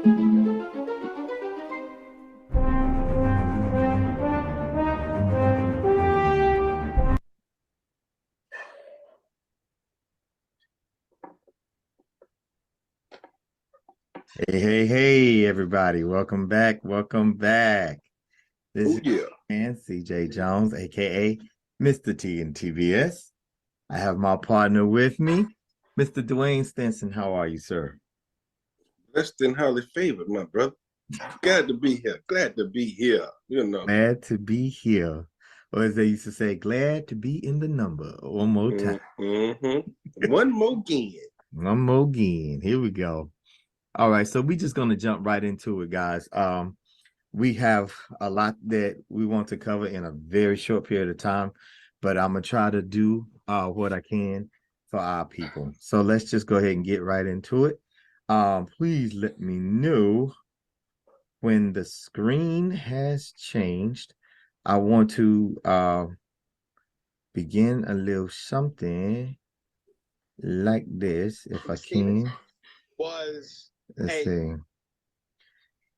Hey, everybody. Welcome back. Welcome back. This Oh is yeah. man, CJ Jones, aka Mr. TNTBS. I have my partner with me, Mr. Duane Stinson. How are you, sir? Blessed and highly favored, my brother. Glad to be here. Glad to be here. Glad to be here. Or as they used to say, glad to be in the number. One more time. One more again. One more again. Here we go. All right, so we just gonna jump right into it, guys. We have a lot that we want to cover in a very short period of time, but I'm gonna try to do what I can for our people. So let's just go ahead and get right into it. Please let me know when the screen has changed. I want to begin a little something like this, if I can. Let's see.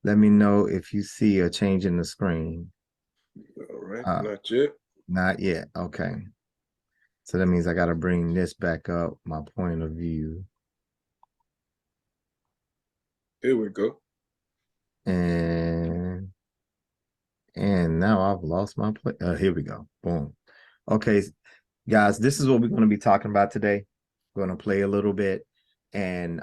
Let me know if you see a change in the screen. All right, not yet. Not yet. Okay. So that means I got to bring this back up, my point of view. Here we go. And now I've lost my place. Here we go. Boom. Okay, guys, this is what we're going to be talking about today. We're going to play a little bit. And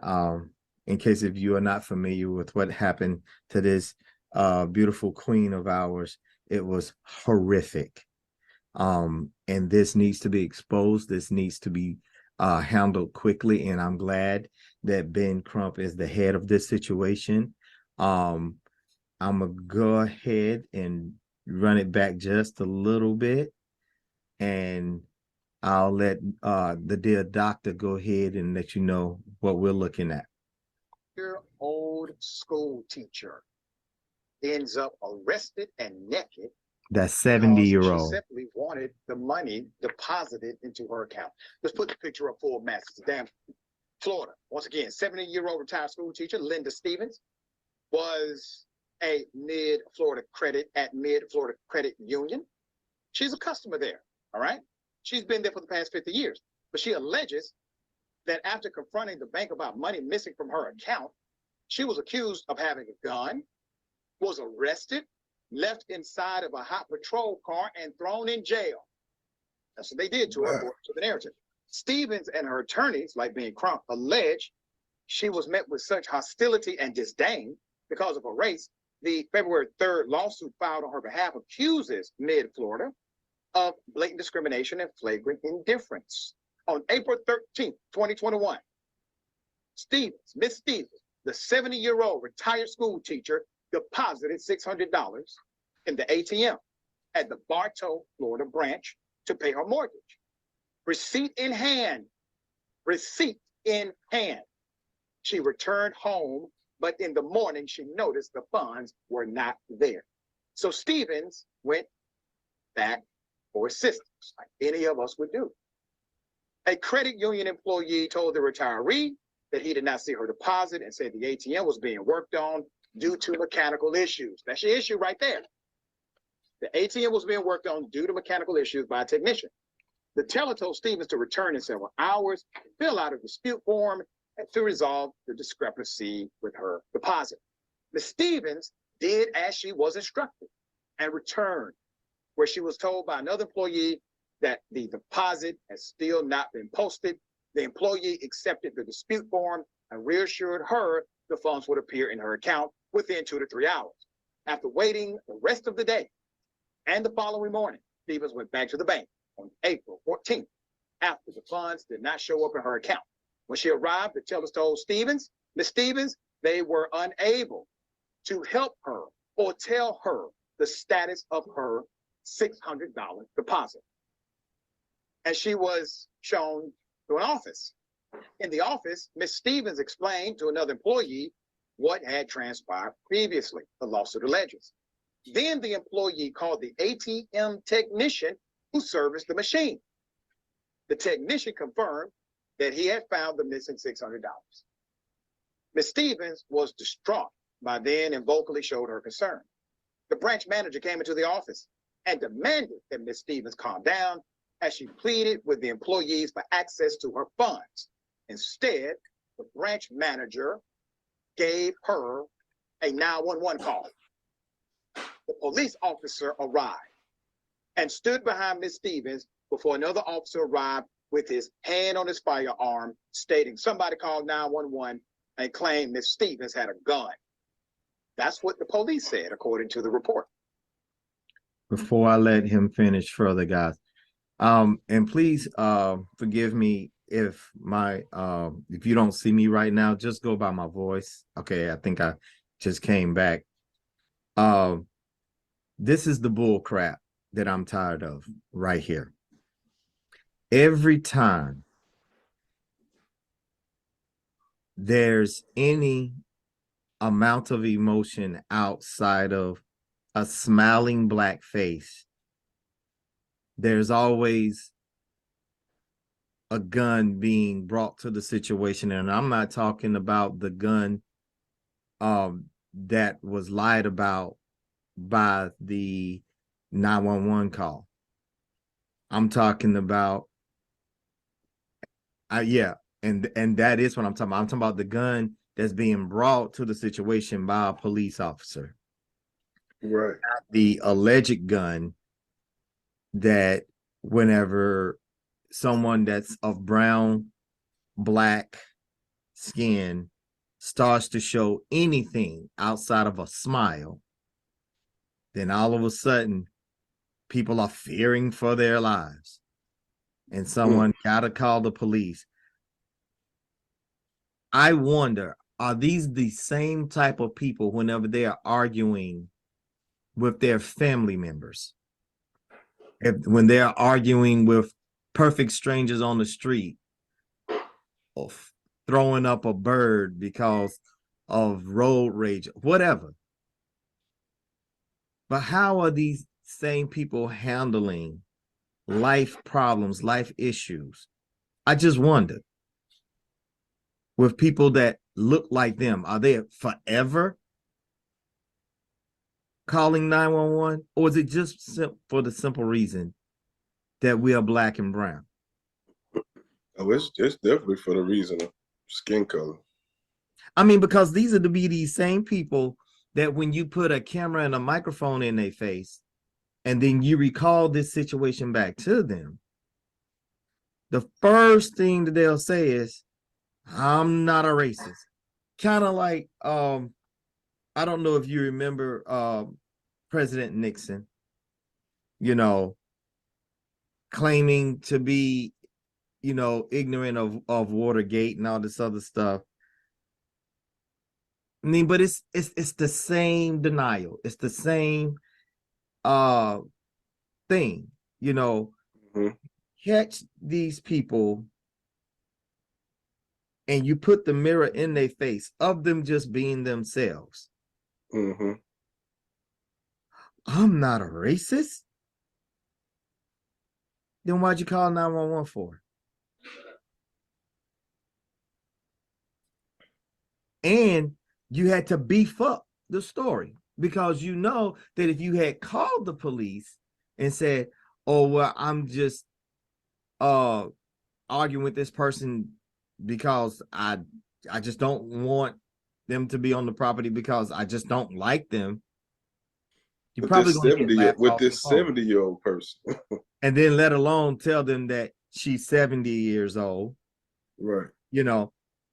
in case if you are not familiar with what happened to this beautiful queen of ours, it was horrific. And this needs to be exposed. This needs to be handled quickly. And I'm glad that Ben Crump is the head of this situation. I'm gonna go ahead and run it back just a little bit, and I'll let the dear doctor go ahead and let you know what we're looking at. Your old school teacher ends up arrested and naked. That 70-year-old. She simply wanted the money deposited into her account. Let's put the picture up full masses. Damn, Florida. Once again, 70-year-old retired school teacher Linda Stevens was a Mid-Florida Credit Union. She's a customer there, all right? She's been there for the past 50 years. But she alleges that after confronting the bank about money missing from her account, she was accused of having a gun, was arrested, left inside of a hot patrol car, and thrown in jail. That's what they did to her, according to the narrative. Stevens and her attorneys, like Ben Crump, allege she was met with such hostility and disdain because of her race. The February 3rd lawsuit filed on her behalf accuses Mid-Florida of blatant discrimination and flagrant indifference. On April 13th, 2021, Miss Stevens, the 70-year-old retired school teacher, deposited $600 in the ATM at the Bartow, Florida branch to pay her mortgage. Receipt in hand. She returned home, but in the morning, she noticed the funds were not there. So Stevens went back for assistance, like any of us would do. A credit union employee told the retiree that he did not see her deposit and said the ATM was being worked on due to mechanical issues. That's your issue right there. The ATM was being worked on due to mechanical issues by a technician. The teller told Stevens to return in several hours, fill out a dispute form, and to resolve the discrepancy with her deposit. Ms. Stevens did as she was instructed and returned, where she was told by another employee that the deposit has still not been posted. The employee accepted the dispute form and reassured her the funds would appear in her account within 2 to 3 hours. After waiting the rest of the day and the following morning, Stevens went back to the bank on April 14th after the funds did not show up in her account. When she arrived, the tellers told Ms. Stevens, they were unable to help her or tell her the status of her $600 deposit. And she was shown to an office. In the office, Ms. Stevens explained to another employee what had transpired previously, the lawsuit alleges. Then the employee called the ATM technician who serviced the machine. The technician confirmed that he had found the missing $600. Ms. Stevens was distraught by then and vocally showed her concern. The branch manager came into the office and demanded that Ms. Stevens calm down as she pleaded with the employees for access to her funds. Instead, the branch manager gave her a 911 call. The police officer arrived and stood behind Ms. Stevens before another officer arrived with his hand on his firearm, stating somebody called 911 and claimed Ms. Stevens had a gun. That's what the police said, according to the report. Before I let him finish further, guys, and please forgive me if if you don't see me right now, just go by my voice. Okay, I think I just came back. This is the bull crap that I'm tired of right here. Every time there's any amount of emotion outside of a smiling black face, there's always a gun being brought to the situation. And I'm not talking about the gun that was lied about by the 911 call. I'm talking about and that is what I'm talking about. I'm talking about the gun that's being brought to the situation by a police officer. Right. The alleged gun that whenever someone that's of brown, black skin starts to show anything outside of a smile, then all of a sudden people are fearing for their lives and someone gotta call the police. I wonder, are these the same type of people whenever they are arguing with their family members? When they're arguing with perfect strangers on the street, or throwing up a bird because of road rage, whatever. But how are these same people handling life problems, life issues? I just wonder. With people that look like them, are they forever calling 911? Or is it just for the simple reason that we are black and brown? Oh, it's definitely for the reason of skin color. I mean, because these are to be these same people that when you put a camera and a microphone in their face, and then you recall this situation back to them, the first thing that they'll say is, I'm not a racist. Kind of like, I don't know if you remember President Nixon, claiming to be, ignorant of Watergate and all this other stuff. I mean, but it's the same denial. It's the same thing, Catch these people and you put the mirror in their face of them just being themselves. I'm not a racist. Then why'd you call 911 for? And you had to beef up the story because you know that if you had called the police and said, oh, well, I'm just arguing with this person because I just don't want them to be on the property because I just don't like them. You're probably going to get laughed with off this the phone. 70-year-old person. And then let alone tell them that she's 70 years old. Right.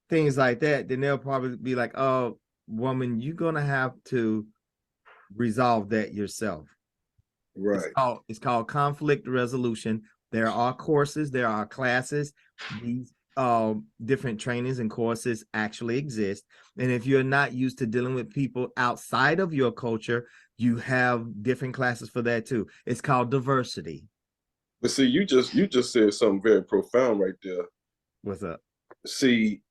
Things like that. Then they'll probably be like, oh, woman, you're going to have to resolve that yourself. Right. It's called conflict resolution. There are courses, there are classes. These different trainings and courses actually exist. And if you're not used to dealing with people outside of your culture, you have different classes for that too. It's called diversity. But see, you just said something very profound right there. What's up? See,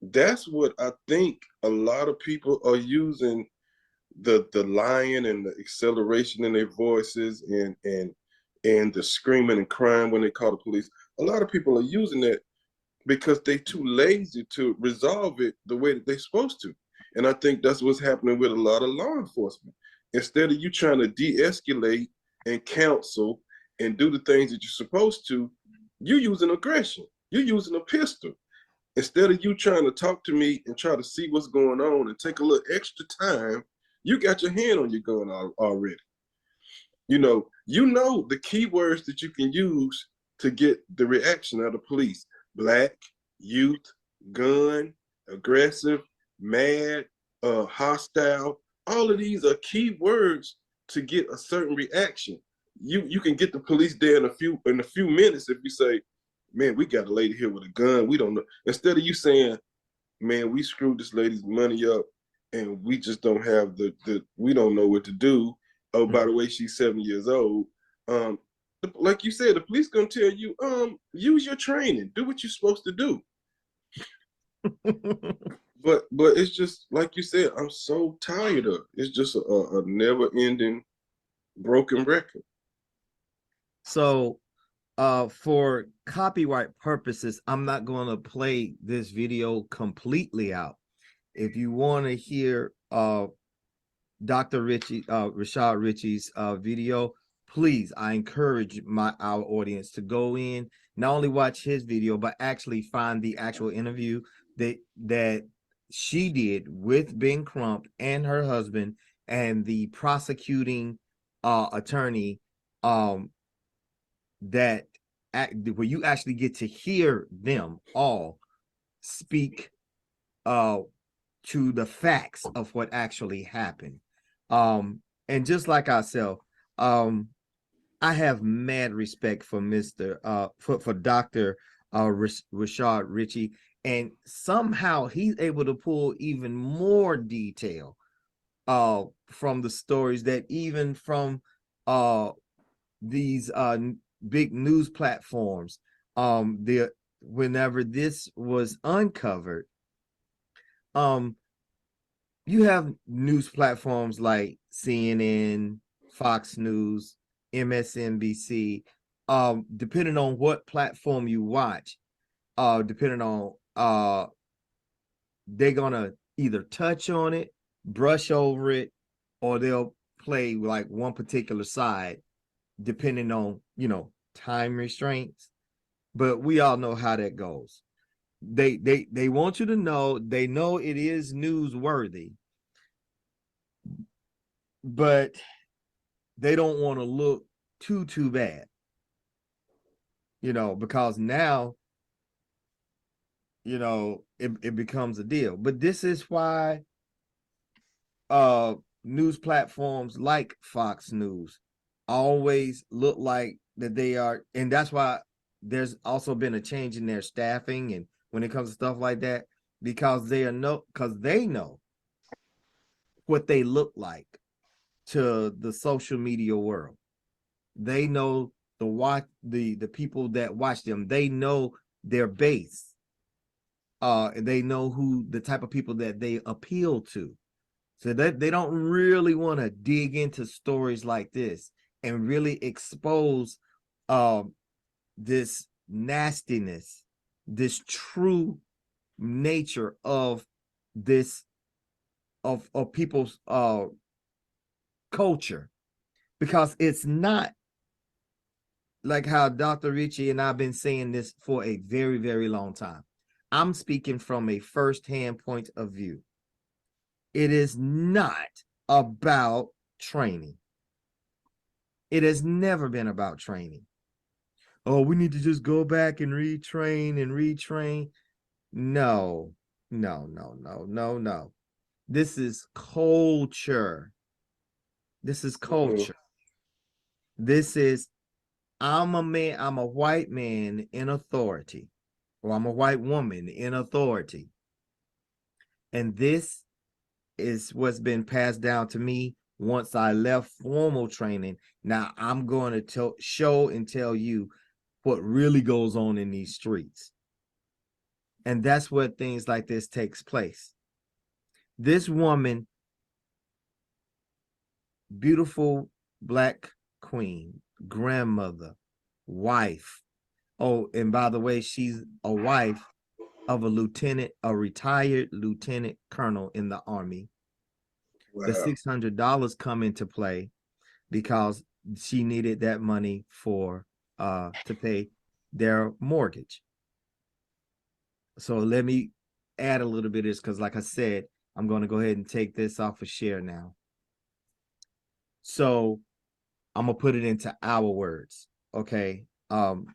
that's what I think a lot of people are using the lying and the acceleration in their voices and the screaming and crying when they call the police. A lot of people are using that because they're too lazy to resolve it the way that they're supposed to. And I think that's what's happening with a lot of law enforcement. Instead of you trying to de-escalate and counsel and do the things that you're supposed to, you're using aggression. You're using a pistol. Instead of you trying to talk to me and try to see what's going on and take a little extra time, you got your hand on your gun already. You know the keywords that you can use to get the reaction of the police: black, youth, gun, aggressive, mad, hostile. All of these are key words to get a certain reaction. You can get the police there in a few minutes if you say, man, we got a lady here with a gun. We don't know. Instead of you saying, man, we screwed this lady's money up and we just don't have we don't know what to do. Oh, by the way, she's 7 years old. Like you said, the police gonna tell you, use your training, do what you're supposed to do. but it's just like you said, I'm so tired of it. It's just a never-ending broken record. So for copyright purposes, I'm not going to play this video completely out. If you want to hear Dr. Rashad Ritchie's video, please, I encourage our audience to go in, not only watch his video, but actually find the actual interview that she did with Ben Crump and her husband and the prosecuting attorney, that where you actually get to hear them all speak to the facts of what actually happened. And just like ourselves, I have mad respect for for Dr. Rashad Ritchie, and somehow he's able to pull even more detail from the stories that even from these big news platforms, whenever this was uncovered, you have news platforms like CNN, Fox News, MSNBC, depending on what platform you watch, depending on they're gonna either touch on it, brush over it, or they'll play like one particular side, depending on time restraints. But we all know how that goes. They want you to know, they know it is newsworthy, but they don't want to look too bad, because now it becomes a deal. But this is why news platforms like Fox News always look like that they are, and that's why there's also been a change in their staffing and when it comes to stuff like that, because they know what they look like to the social media world. They know the people that watch them. They know their base. They know who the type of people that they appeal to. So that they don't really want to dig into stories like this and really expose this nastiness, this true nature of this of people's culture, because it's not like how Dr. Ritchie and I've been saying this for a very, very long time. I'm speaking from a first-hand point of view. It is not about training. It has never been about training. Oh, we need to just go back and retrain and retrain. No. This is culture. This is culture. This is, I'm a man, I'm a white man in authority, or I'm a white woman in authority. And this is what's been passed down to me once I left formal training. Now I'm going to show and tell you what really goes on in these streets. And that's where things like this takes place. This woman, beautiful Black queen, grandmother, wife. Oh, and by the way, she's a wife of a retired lieutenant colonel in the Army. Wow. The $600 come into play because she needed that money for to pay their mortgage. So let me add a little bit of this, because like I said, I'm going to go ahead and take this off of share now. So I'm gonna put it into our words, okay?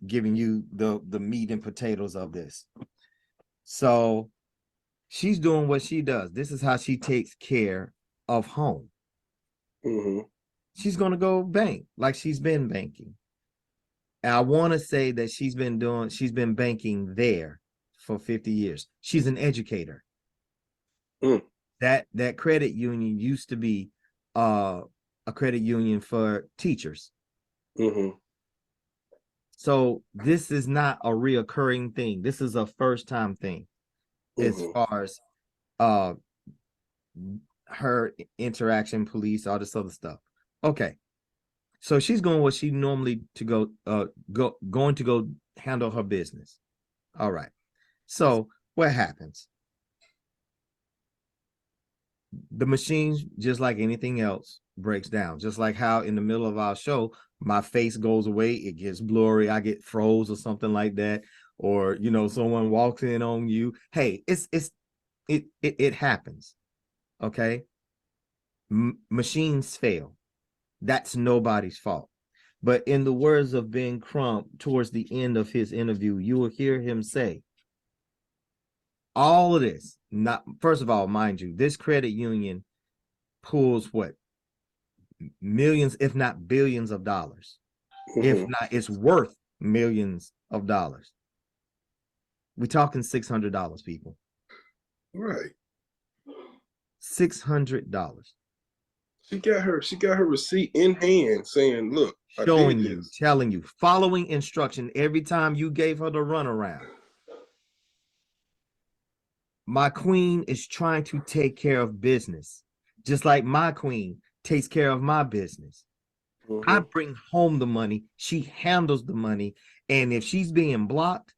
Giving you the meat and potatoes of this. So she's doing what she does. This is how she takes care of home. Mm-hmm. She's gonna go bank like she's been banking. And I want to say that she's been banking there for 50 years. She's an educator. Mm. That credit union used to be a credit union for teachers. Mm-hmm. So this is not a reoccurring thing. This is a first time thing as Mm-hmm. far as uh her interaction, police, all this other stuff. Okay. So she's going what she normally to going to go handle her business. All right. So what happens? The machine, just like anything else, breaks down. Just like how in the middle of our show, my face goes away, it gets blurry, I get froze or something like that, or someone walks in on you. Hey, it happens. Okay, machines fail. That's nobody's fault. But in the words of Ben Crump, towards the end of his interview, you will hear him say, all of this, not first of all, mind you, this credit union pulls what? Millions, if not billions of dollars. If Mm-hmm. not, it's worth millions of dollars. We're talking $600, people. Right. $600. She got her receipt in hand saying, look, I did Showing you, this. telling you, following instruction every time you gave her the runaround. My queen is trying to take care of business, just like my queen takes care of my business. Mm-hmm. I bring home the money, she handles the money, and if she's being blocked,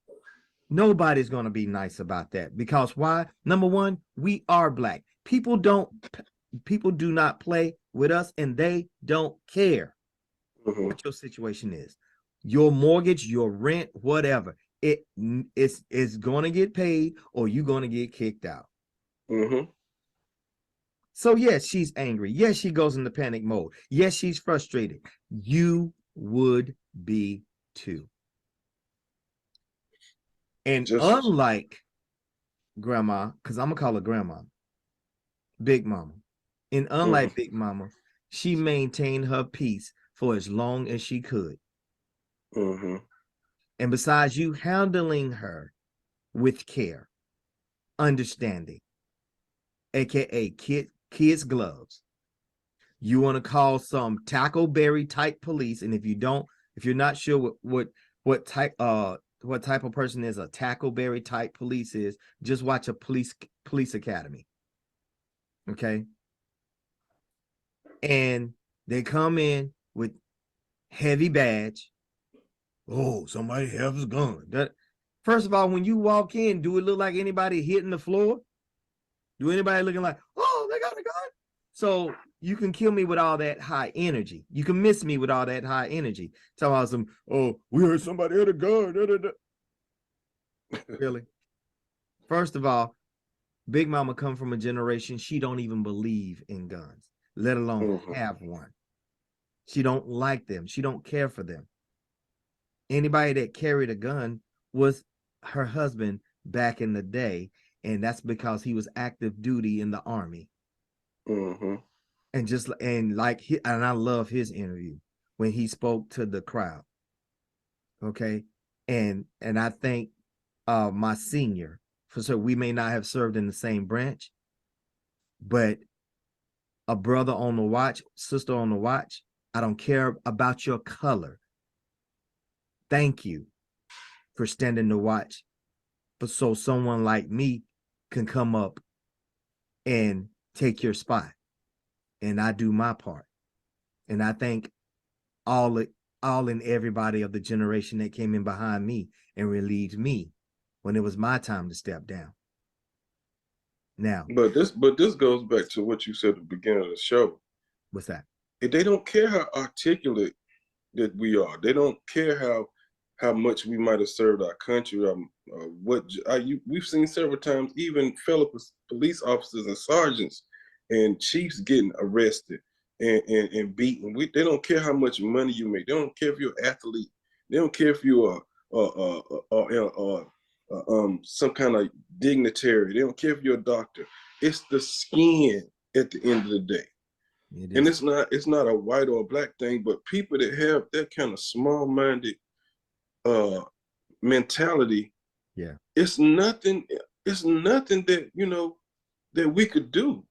nobody's going to be nice about that. Because why? Number one, we are Black. People do not play with us, and they don't care Mm-hmm. what your situation is. Your mortgage, your rent, whatever, it's going to get paid, or you're going to get kicked out. Mm-hmm. So yes, she's angry. Yes, she goes into panic mode. Yes, she's frustrated. You would be too. And Just unlike grandma, because I'm gonna call her grandma, Big Mama, and mm-hmm. unlike Big Mama, she maintained her peace for as long as she could. Mm-hmm. And besides, you handling her with care, understanding, aka kids gloves. You want to call some Tackleberry type police, and if you're not sure what type of person is a Tackleberry type police is, just watch a police academy. Okay, and they come in with heavy badge. Oh, somebody has a gun. That first of all, when you walk in, do it look like anybody hitting the floor? Do anybody looking like, oh, they got a gun? So you can kill me with all that high energy. You can miss me with all that high energy. Tell about some, oh, we heard somebody had a gun. Da, da, da. Really? First of all, Big Mama come from a generation she don't even believe in guns, let alone Mm-hmm. have one. She don't like them. She don't care for them. Anybody that carried a gun was her husband back in the day, and that's because he was active duty in the Army. Mm-hmm. And I love his interview when he spoke to the crowd. Okay. And I think my senior, for so we may not have served in the same branch, but a brother on the watch, sister on the watch, I don't care about your color. Thank you for standing to watch. But so someone like me can come up and take your spot. And I do my part. And I thank all and everybody of the generation that came in behind me and relieved me when it was my time to step down. Now, But this goes back to what you said at the beginning of the show. what's that? They don't care how articulate that we are. They don't care how much we might have served our country. We've seen several times, even fellow police officers and sergeants and chiefs getting arrested and beaten. They don't care how much money you make. They don't care if you're an athlete. They don't care if you are some kind of dignitary. They don't care if you're a doctor. It's the skin at the end of the day. And it's not a white or a black thing, but people that have that kind of small-minded mentality, yeah, it's nothing that, that we could do.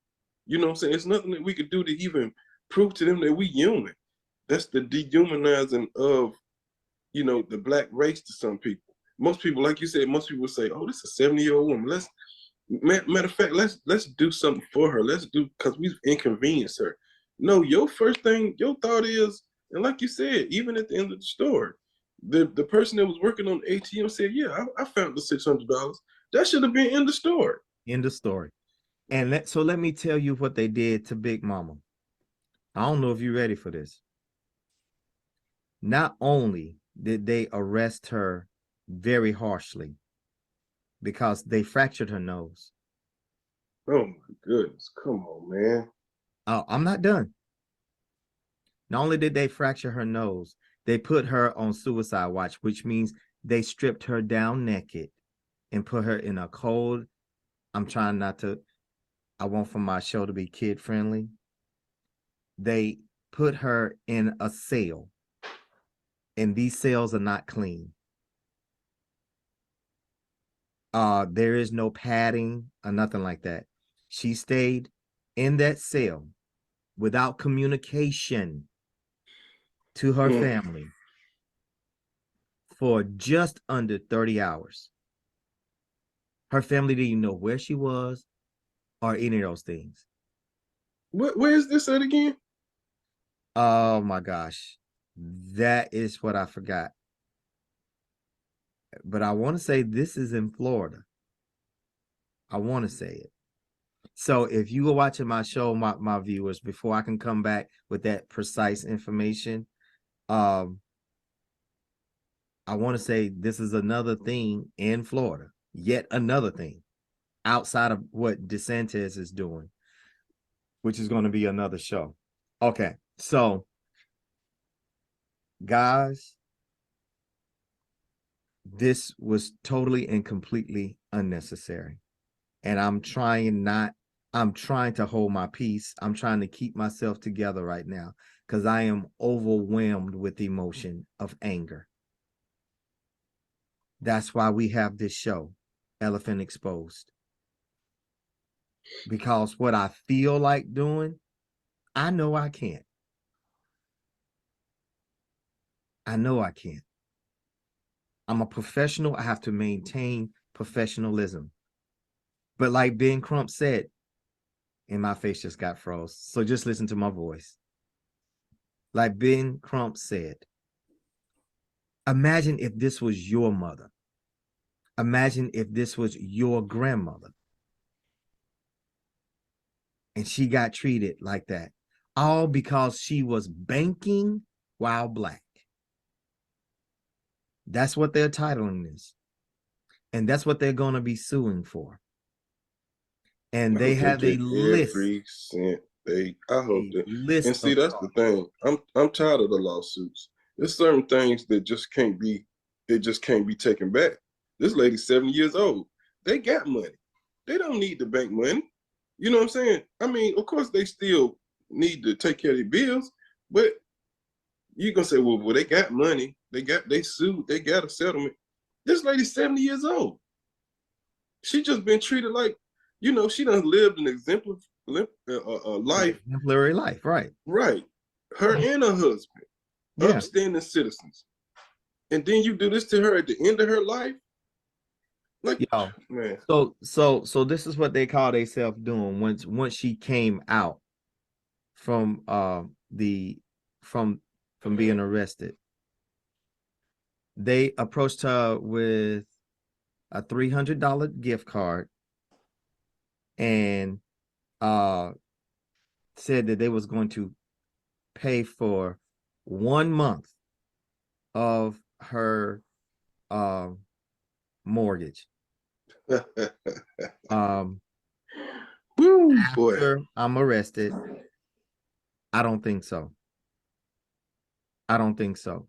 You know what I'm saying? It's nothing that we could do to even prove to them that we human. That's the dehumanizing of, the black race to some people. Most people, like you said, most people say, oh, this is a 70-year-old woman. Matter of fact, let's do something for her. Because we've inconvenienced her. No, your first thing, your thought is, and like you said, even at the end of the story, the person that was working on the ATM said, yeah, I found the $600. That should have been in the story. End of story. And so let me tell you what they did to Big Mama. I don't know if you're ready for this. Not only did they arrest her very harshly because they fractured her nose. Oh my goodness. Come on, man. Oh, I'm not done. Not only did they fracture her nose, they put her on suicide watch, which means they stripped her down naked and put her in a cold. I'm trying not to, I want for my show to be kid friendly. They put her in a cell, and these cells are not clean. There is no padding or nothing like that. She stayed in that cell without communication to her family for just under 30 hours. Her family didn't even know where she was or any of those things. Where is this at again? Oh my gosh. That is what I forgot. But I want to say this is in Florida. I want to say it. So if you were watching my show, my viewers, before I can come back with that precise information, I want to say this is another thing in Florida, yet another thing outside of what DeSantis is doing, which is going to be another show. Okay, so guys, this was totally and completely unnecessary. And I'm trying to hold my peace. I'm trying to keep myself together right now because I am overwhelmed with the emotion of anger. That's why we have this show, Elephant Exposed. Because what I feel like doing, I know I can't. I know I can't. I'm a professional. I have to maintain professionalism. But like Ben Crump said, and my face just got froze. So just listen to my voice. Like Ben Crump said, imagine if this was your mother. Imagine if this was your grandmother. And she got treated like that. All because she was banking while black. That's what they're titling this. And that's what they're going to be suing for. And they have a list. Every cent I hope that. List And see, that's the thing. I'm tired of the lawsuits. There's certain things that just can't be taken back. This lady's 70 years old. They got money. They don't need the bank money. You know what I'm saying? I mean, of course they still need to take care of their bills, but you're gonna say, well, they got money. They sued, they got a settlement. This lady's 70 years old. She just been treated like, she done lived an exemplary life. Exemplary life, right. Right. Her and her husband, upstanding citizens. And then you do this to her at the end of her life? Like, man. So this is what they call themselves doing once she came out from from being arrested. They approached her with a $300 gift card and said that they was going to pay for 1 month of her mortgage. Woo, boy. After I'm arrested, I don't think so. I don't think so.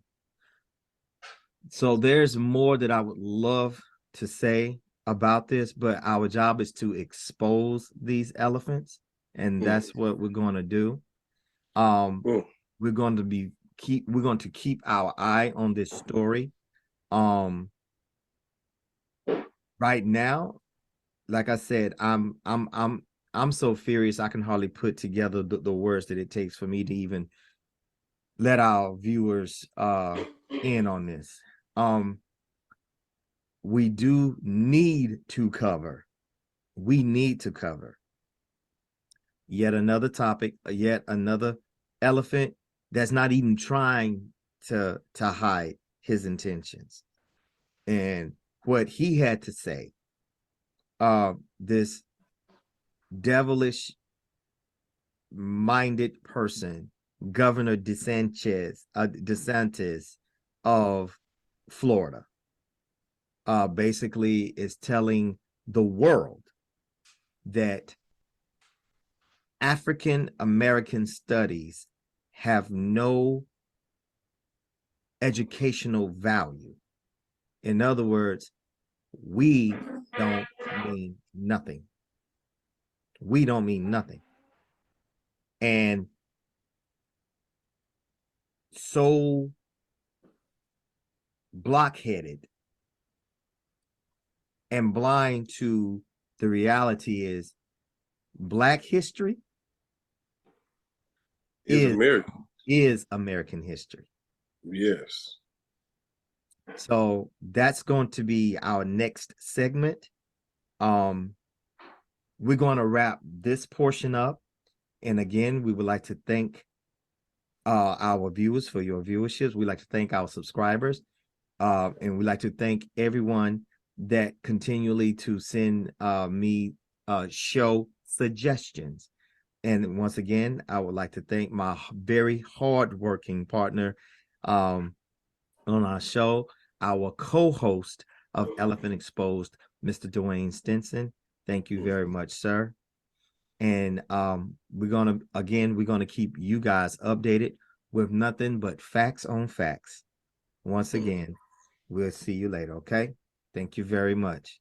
So there's more that I would love to say about this, but our job is to expose these elephants, and that's what we're going to do. We're going to keep our eye on this story. Right now, like I said, I'm so furious I can hardly put together the words that it takes for me to even let our viewers in on this. We do need to cover. We need to cover yet another topic, yet another elephant that's not even trying to hide his intentions. And what he had to say, this devilish minded person, Governor DeSantis of Florida, basically is telling the world that African American studies have no educational value. In other words, we don't mean nothing. We don't mean nothing. And so blockheaded and blind to the reality is Black history is American history. Yes. So that's going to be our next segment. We're going to wrap this portion up. And again, we would like to thank our viewers for your viewerships. We'd like to thank our subscribers. And we'd like to thank everyone that continually to send me show suggestions. And once again, I would like to thank my very hardworking partner on our show, our co-host of Elephant Exposed, Mr. Duane Stinson. Thank you very much, sir. And we're gonna keep you guys updated with nothing but facts on facts. Once again, we'll see you later, okay? Thank you very much.